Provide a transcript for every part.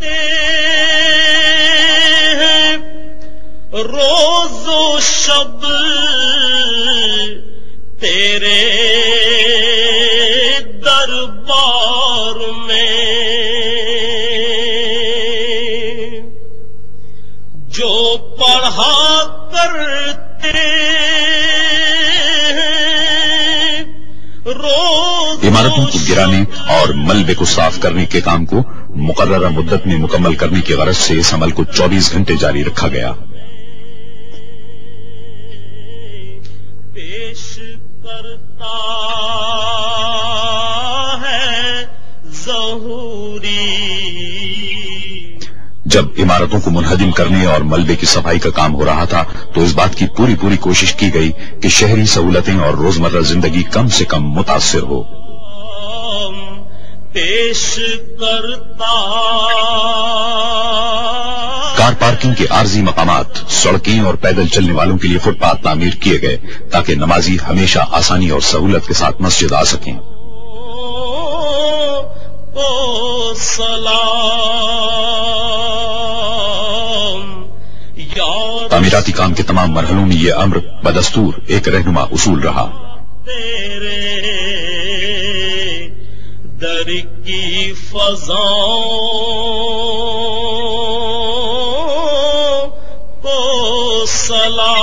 ہیں روز و شب تیرے دربار میں، جو پڑھا کرتے روز۔ عمارتوں کو گرانے اور ملبے کو صاف کرنے کے کام کو مقررہ مدت میں مکمل کرنے کی غرض سے اس عمل کو 24 گھنٹے جاری رکھا گیا۔ پیش کرتا ہے ظہوری۔ جب عمارتوں کو منہدم کرنے اور ملبے کی صفائی کا کام ہو رہا تھا تو اس بات کی پوری کوشش کی گئی کہ شہری سہولتیں اور روزمرہ زندگی کم سے کم متاثر ہو۔ پیش کرتا کار پارکنگ کے عارضی مقامات، سڑکیں اور پیدل چلنے والوں کے لیے فٹ پاتھ تعمیر کیے گئے تاکہ نمازی ہمیشہ آسانی اور سہولت کے ساتھ مسجد آ سکیں۔ تعمیراتی کام کے تمام مرحلوں میں یہ امر بدستور ایک رہنما اصول رہا۔ تیرے در کی فضاؤں کو سلام۔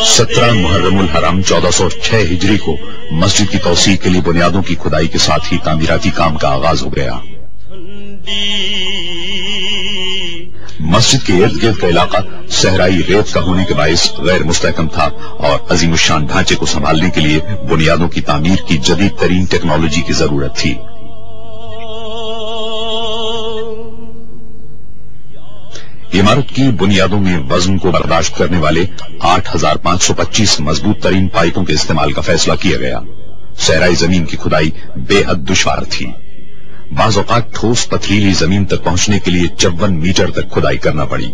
17 محرم الحرام 1406 ہجری کو مسجد کی توسیع کے لیے بنیادوں کی کھدائی کے ساتھ ہی تعمیراتی کام کا آغاز ہو گیا۔ مسجد کے ارد گرد کا علاقہ صحرائی ریت کا ہونے کے باعث غیر مستحکم تھا اور عظیم الشان ڈھانچے کو سنبھالنے کے لیے بنیادوں کی تعمیر کی جدید ترین ٹیکنالوجی کی ضرورت تھی۔ عمارت کی بنیادوں میں وزن کو برداشت کرنے والے 8525 مضبوط ترین پائپوں کے استعمال کا فیصلہ کیا گیا۔ صحرائی زمین کی کھدائی بے حد دشوار تھی۔ بعض اوقات ٹھوس پتھریلی زمین تک پہنچنے کے لیے 54 میٹر تک کھدائی کرنا پڑی۔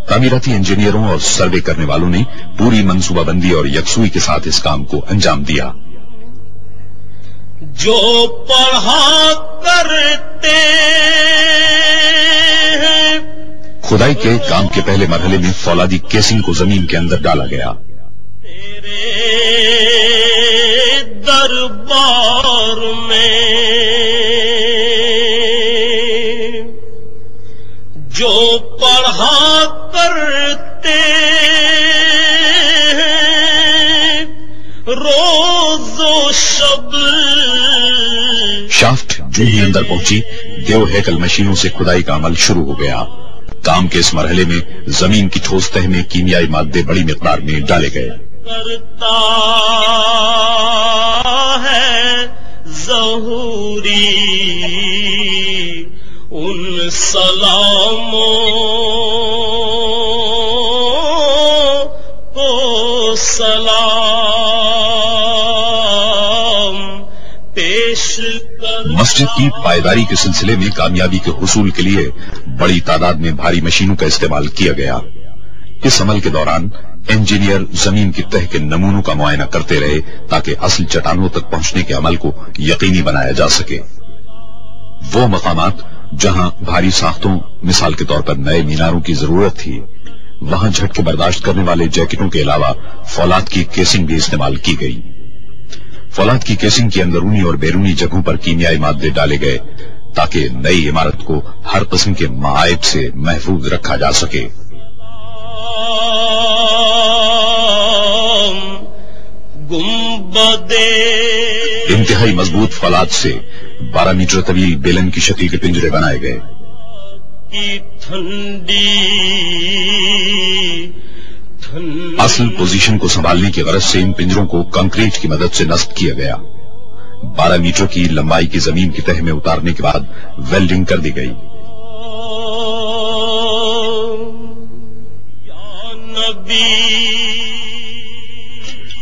تعمیراتی انجینئروں اور سروے کرنے والوں نے پوری منصوبہ بندی اور یکسوئی کے ساتھ اس کام کو انجام دیا۔ جو پڑھا کرتے ہیں کھدائی کے کام کے پہلے مرحلے میں فولادی کیسنگ کو زمین کے اندر ڈالا گیا۔ تیرے دربار میں جو پڑھا کرتے ہیں روز و شب۔ شافٹ جو ہی اندر پہنچی، دیو ہیکل مشینوں سے کھدائی کا عمل شروع ہو گیا۔ کام کے اس مرحلے میں زمین کی ٹھوس تہ میں کیمیائی مادے بڑی مقدار میں ڈالے گئے۔ کرتا ہے ظہوری ان سلاموں کو سلام پیش کر۔ مسجد کی پائیداری کے سلسلے میں کامیابی کے حصول کے لیے بڑی تعداد میں بھاری مشینوں کا استعمال کیا گیا۔ اس عمل کے دوران انجینئر زمین کی تہ کے نمونوں کا معائنہ کرتے رہے تاکہ اصل چٹانوں تک پہنچنے کے عمل کو یقینی بنایا جا سکے۔ وہ مقامات جہاں بھاری ساختوں مثال کے طور پر نئے میناروں کی ضرورت تھی، وہاں جھٹکے برداشت کرنے والے جیکٹوں کے علاوہ فولاد کی کیسنگ بھی استعمال کی گئی۔ فولاد کی کیسنگ کی اندرونی اور بیرونی جگہوں پر کیمیائی مادے ڈالے گئے تاکہ نئی عمارت کو ہر قسم کے معائب سے محفوظ رکھا جا سکے۔ انتہائی مضبوط فولاد سے 12 میٹر طویل بیلن کی شکل کے پنجرے بنائے گئے۔ اصل پوزیشن کو سنبھالنے کی غرض سے ان پنجروں کو کنکریٹ کی مدد سے نصب کیا گیا۔ 12 میٹر کی لمبائی کی زمین کی تہ میں اتارنے کے بعد ویلڈنگ کر دی گئی۔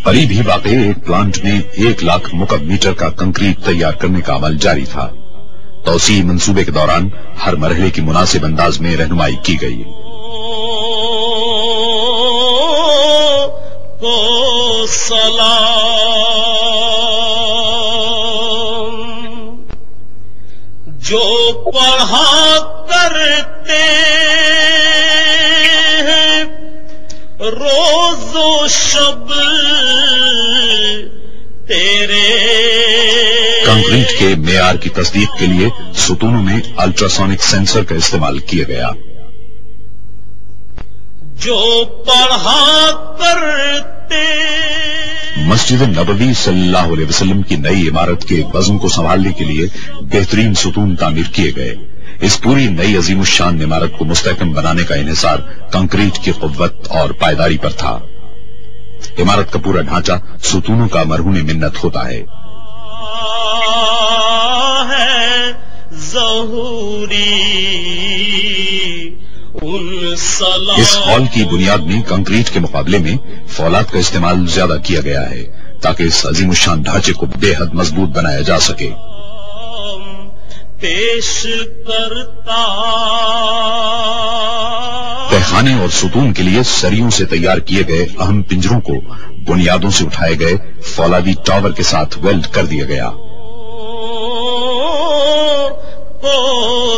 قریب ہی واقع ایک پلانٹ میں 1,00,000 مکعب میٹر کا کنکریٹ تیار کرنے کا عمل جاری تھا۔ توسیع منصوبے کے دوران ہر مرحلے کی مناسب انداز میں رہنمائی کی گئی۔ سلام جو پڑھا کرتے ہیں روز و شب تیرے. کنکریٹ کے معیار کی تصدیق کے لیے ستونوں میں الٹراسونک سینسر کا استعمال کیا گیا. جو پڑھا کرتے. مسجد نبوی صلی اللہ علیہ وسلم کی نئی عمارت کے وزن کو سنبھالنے کے لیے بہترین ستون تعمیر کیے گئے. اس پوری نئی عظیم الشان عمارت کو مستحکم بنانے کا انحصار کنکریٹ کی قوت اور پائیداری پر تھا. عمارت کا پورا ڈھانچہ ستونوں کا مرہون منت ہوتا ہے. اس ہال کی بنیاد میں کنکریٹ کے مقابلے میں فولاد کا استعمال زیادہ کیا گیا ہے تاکہ اس عظیم الشان ڈھانچے کو بے حد مضبوط بنایا جا سکے. پیش کرتا تہخانے اور ستون کے لیے سریوں سے تیار کیے گئے اہم پنجروں کو بنیادوں سے اٹھائے گئے فولادی ٹاور کے ساتھ ویلڈ کر دیا گیا.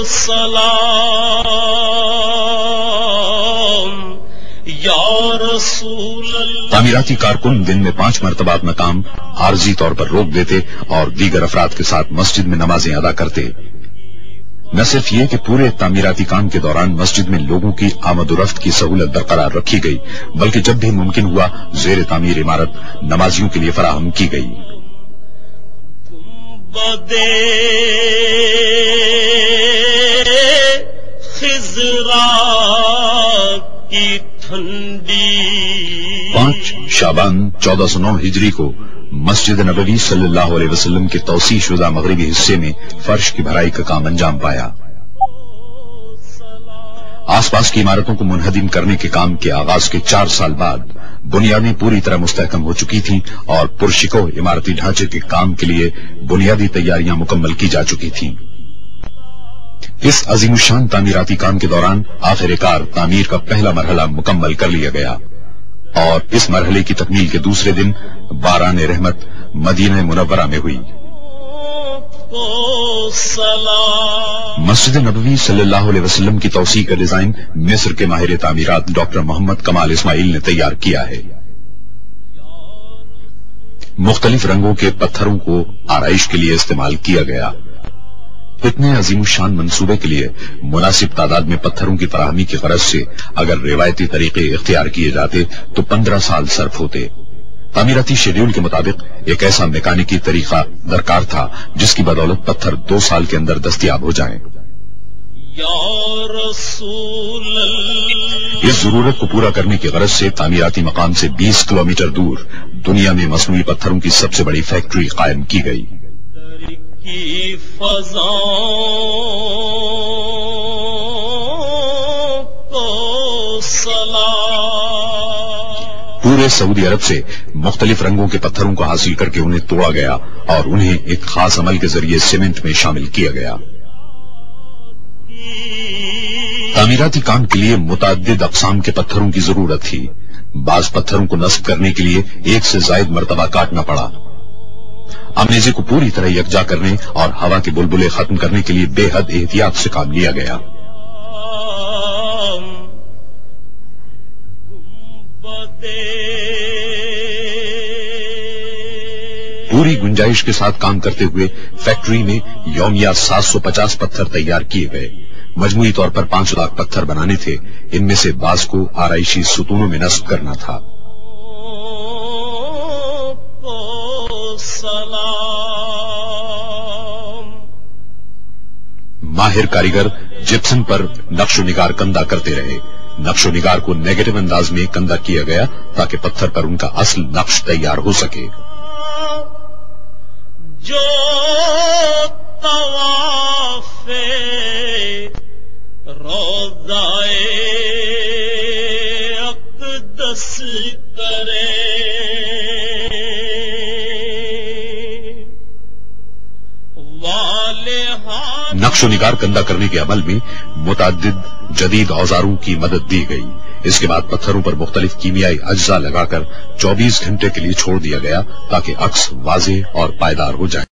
سلام یا رسول اللہ. تعمیراتی کارکن دن میں 5 مرتبہ اپنا کام عارضی طور پر روک دیتے اور دیگر افراد کے ساتھ مسجد میں نمازیں ادا کرتے. نہ صرف یہ کہ پورے تعمیراتی کام کے دوران مسجد میں لوگوں کی آمد و رفت کی سہولت برقرار رکھی گئی بلکہ جب بھی ممکن ہوا زیر تعمیر عمارت نمازیوں کے لیے فراہم کی گئی. خضرا کی ٹھنڈی 5 شعبان 1409 ہجری کو مسجد نبوی صلی اللہ علیہ وسلم کے توسیع شدہ مغربی حصے میں فرش کی بھرائی کا کام انجام پایا. آس پاس کی عمارتوں کو منہدم کرنے کے کام کے آغاز کے 4 سال بعد بنیادیں پوری طرح مستحکم ہو چکی تھیں اور پرشکو عمارتی ڈھانچے کے کام کے لیے بنیادی تیاریاں مکمل کی جا چکی تھیں. اس عظیم الشان تعمیراتی کام کے دوران آخر کار تعمیر کا پہلا مرحلہ مکمل کر لیا گیا اور اس مرحلے کی تکمیل کے دوسرے دن باران رحمت مدینہ منورہ میں ہوئی. مسجد نبوی صلی اللہ علیہ وسلم کی توسیع کا ڈیزائن مصر کے ماہر تعمیرات ڈاکٹر محمد کمال اسماعیل نے تیار کیا ہے. مختلف رنگوں کے پتھروں کو آرائش کے لیے استعمال کیا گیا. اتنے عظیم الشان منصوبے کے لیے مناسب تعداد میں پتھروں کی فراہمی کی غرض سے اگر روایتی طریقے اختیار کیے جاتے تو 15 سال صرف ہوتے. تعمیراتی شیڈیول کے مطابق ایک ایسا میکانکی طریقہ درکار تھا جس کی بدولت پتھر 2 سال کے اندر دستیاب ہو جائیں. یا رسول اللہ. اس ضرورت کو پورا کرنے کی غرض سے تعمیراتی مقام سے 20 کلومیٹر دور دنیا میں مصنوعی پتھروں کی سب سے بڑی فیکٹری قائم کی گئی. کی فضاؤں کو سلام. پورے سعودی عرب سے مختلف رنگوں کے پتھروں کو حاصل کر کے انہیں توڑا گیا اور انہیں ایک خاص عمل کے ذریعے سیمنٹ میں شامل کیا گیا. تعمیراتی کام کے لیے متعدد اقسام کے پتھروں کی ضرورت تھی. بعض پتھروں کو نصب کرنے کے لیے 1 سے زائد مرتبہ کاٹنا پڑا. امیزے کو پوری طرح یکجا کرنے اور ہوا کے بلبلے ختم کرنے کے لیے بے حد احتیاط سے کام لیا گیا. پوری گنجائش کے ساتھ کام کرتے ہوئے فیکٹری میں یومیہ 750 پتھر تیار کیے گئے. مجموعی طور پر 5 لاکھ پتھر بنانے تھے. ان میں سے بعض کو آرائشی ستونوں میں نصب کرنا تھا. ماہر کاریگر جپسن پر نقش و نگار کندہ کرتے رہے. نقش و نگار کو نیگیٹو انداز میں کندہ کیا گیا تاکہ پتھر پر ان کا اصل نقش تیار ہو سکے. جو طواف روضائے اقدس کرے نقش و نگار کندہ کرنے کے عمل میں متعدد جدید اوزاروں کی مدد دی گئی. اس کے بعد پتھروں پر مختلف کیمیائی اجزاء لگا کر 24 گھنٹے کے لیے چھوڑ دیا گیا تاکہ عکس واضح اور پائیدار ہو جائے.